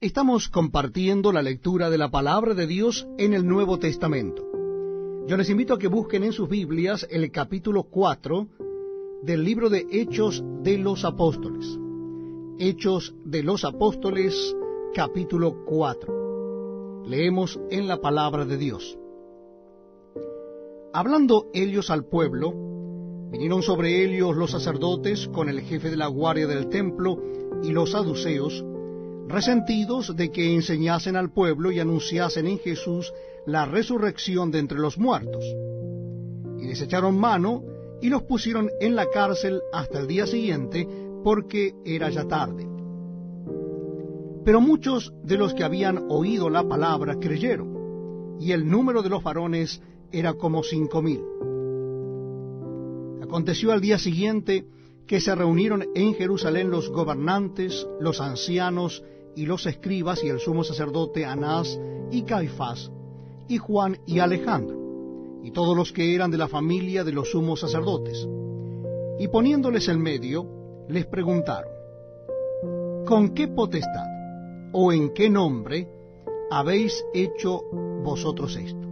Estamos compartiendo la lectura de la Palabra de Dios en el Nuevo Testamento. Yo les invito a que busquen en sus Biblias el capítulo 4 del libro de Hechos de los Apóstoles. Hechos de los Apóstoles, capítulo 4. Leemos en la Palabra de Dios. Hablando ellos al pueblo, vinieron sobre ellos los sacerdotes con el jefe de la guardia del templo y los saduceos, resentidos de que enseñasen al pueblo y anunciasen en Jesús la resurrección de entre los muertos. Y les echaron mano y los pusieron en la cárcel hasta el día siguiente, porque era ya tarde. Pero muchos de los que habían oído la palabra creyeron, y el número de los varones era como 5,000. Aconteció al día siguiente que se reunieron en Jerusalén los gobernantes, los ancianos y los escribas y el sumo sacerdote Anás y Caifás, y Juan y Alejandro, y todos los que eran de la familia de los sumos sacerdotes. Y poniéndoles en medio, les preguntaron: ¿con qué potestad o en qué nombre habéis hecho vosotros esto?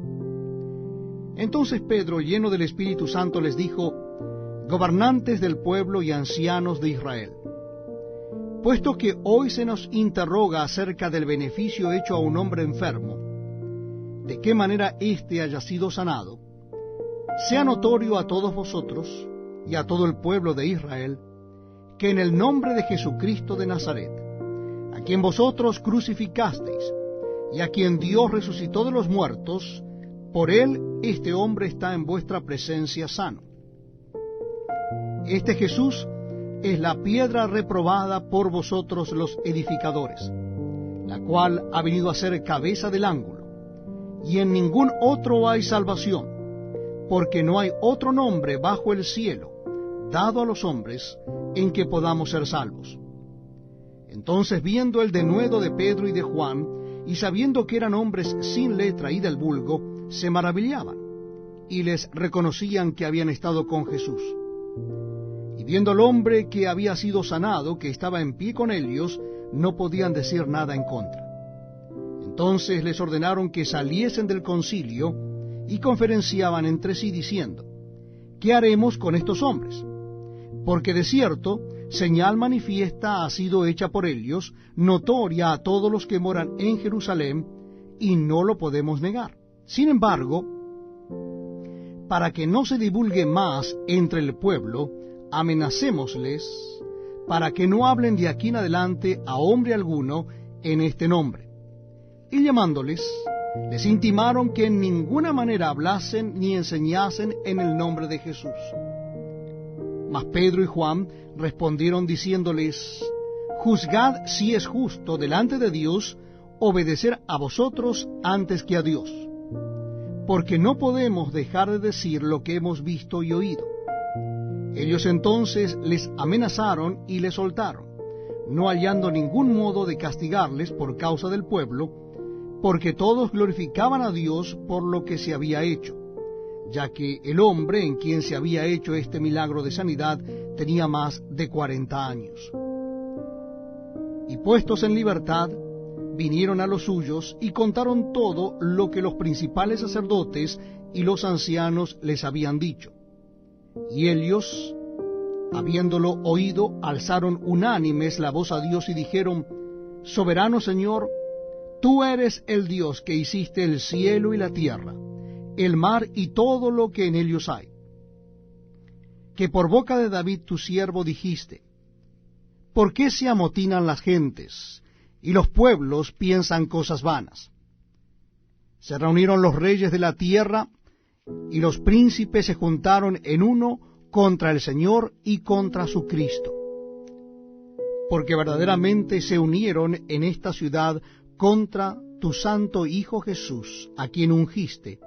Entonces Pedro, lleno del Espíritu Santo, les dijo: gobernantes del pueblo y ancianos de Israel, puesto que hoy se nos interroga acerca del beneficio hecho a un hombre enfermo, de qué manera éste haya sido sanado, sea notorio a todos vosotros y a todo el pueblo de Israel, que en el nombre de Jesucristo de Nazaret, a quien vosotros crucificasteis, y a quien Dios resucitó de los muertos, por él este hombre está en vuestra presencia sano. Este Jesús es la piedra reprobada por vosotros los edificadores, la cual ha venido a ser cabeza del ángulo, y en ningún otro hay salvación, porque no hay otro nombre bajo el cielo dado a los hombres en que podamos ser salvos. Entonces, viendo el denuedo de Pedro y de Juan, y sabiendo que eran hombres sin letra y del vulgo, se maravillaban, y les reconocían que habían estado con Jesús. Y viendo al hombre que había sido sanado, que estaba en pie con ellos, no podían decir nada en contra. Entonces les ordenaron que saliesen del concilio, y conferenciaban entre sí diciendo: ¿qué haremos con estos hombres? Porque de cierto, señal manifiesta ha sido hecha por ellos, notoria a todos los que moran en Jerusalén, y no lo podemos negar. Sin embargo, para que no se divulgue más entre el pueblo, amenacémosles, para que no hablen de aquí en adelante a hombre alguno en este nombre. Y llamándoles, les intimaron que en ninguna manera hablasen ni enseñasen en el nombre de Jesús. Mas Pedro y Juan respondieron diciéndoles: juzgad si es justo delante de Dios obedecer a vosotros antes que a Dios, porque no podemos dejar de decir lo que hemos visto y oído. Ellos entonces les amenazaron y les soltaron, no hallando ningún modo de castigarles por causa del pueblo, porque todos glorificaban a Dios por lo que se había hecho, ya que el hombre en quien se había hecho este milagro de sanidad tenía más de 40 años. Y puestos en libertad, vinieron a los suyos y contaron todo lo que los principales sacerdotes y los ancianos les habían dicho. Y ellos, habiéndolo oído, alzaron unánimes la voz a Dios y dijeron: soberano Señor, tú eres el Dios que hiciste el cielo y la tierra, el mar y todo lo que en ellos hay. Que por boca de David tu siervo dijiste: ¿por qué se amotinan las gentes, y los pueblos piensan cosas vanas? Se reunieron los reyes de la tierra, y los príncipes se juntaron en uno contra el Señor y contra su Cristo. Porque verdaderamente se unieron en esta ciudad contra tu santo Hijo Jesús, a quien ungiste,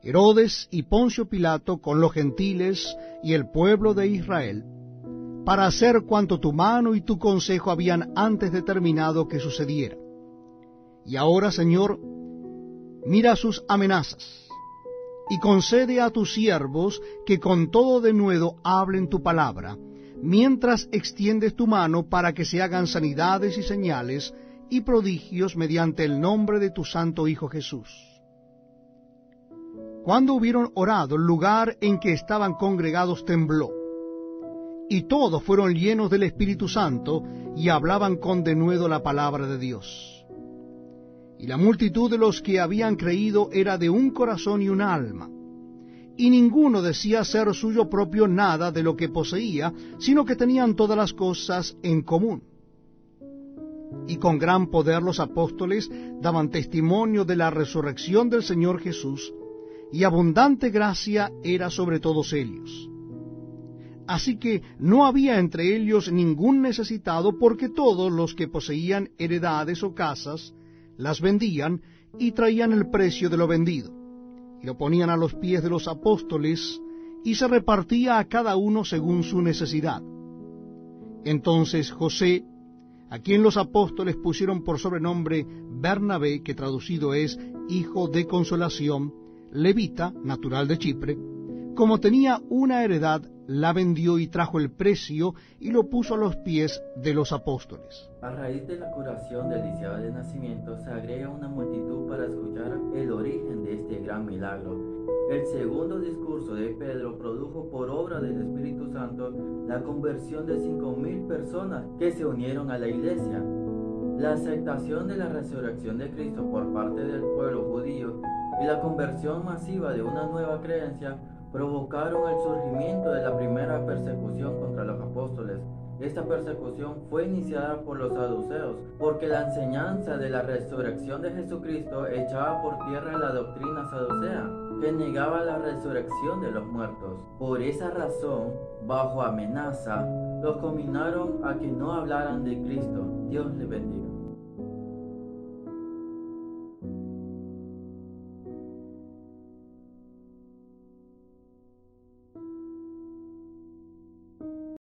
Herodes y Poncio Pilato con los gentiles y el pueblo de Israel, para hacer cuanto tu mano y tu consejo habían antes determinado que sucediera. Y ahora, Señor, mira sus amenazas, y concede a tus siervos que con todo denuedo hablen tu palabra, mientras extiendes tu mano para que se hagan sanidades y señales y prodigios mediante el nombre de tu santo Hijo Jesús. Cuando hubieron orado, el lugar en que estaban congregados tembló, y todos fueron llenos del Espíritu Santo, y hablaban con denuedo la palabra de Dios. Y la multitud de los que habían creído era de un corazón y una alma, y ninguno decía ser suyo propio nada de lo que poseía, sino que tenían todas las cosas en común. Y con gran poder los apóstoles daban testimonio de la resurrección del Señor Jesús, y abundante gracia era sobre todos ellos. Así que no había entre ellos ningún necesitado, porque todos los que poseían heredades o casas las vendían y traían el precio de lo vendido, y lo ponían a los pies de los apóstoles, y se repartía a cada uno según su necesidad. Entonces José, a quien los apóstoles pusieron por sobrenombre Bernabé, que traducido es hijo de consolación, levita, natural de Chipre, como tenía una heredad, la vendió y trajo el precio y lo puso a los pies de los apóstoles. A raíz de la curación del lisiado de nacimiento, se agrega una multitud para escuchar el origen de este gran milagro. El segundo discurso de Pedro produjo por obra del Espíritu Santo la conversión de 5,000 personas que se unieron a la iglesia. La aceptación de la resurrección de Cristo por parte del pueblo judío y la conversión masiva de una nueva creencia provocaron el surgimiento de la primera persecución contra los apóstoles. Esta persecución fue iniciada por los saduceos, porque la enseñanza de la resurrección de Jesucristo echaba por tierra la doctrina saducea, que negaba la resurrección de los muertos. Por esa razón, bajo amenaza, los conminaron a que no hablaran de Cristo. Dios les bendiga.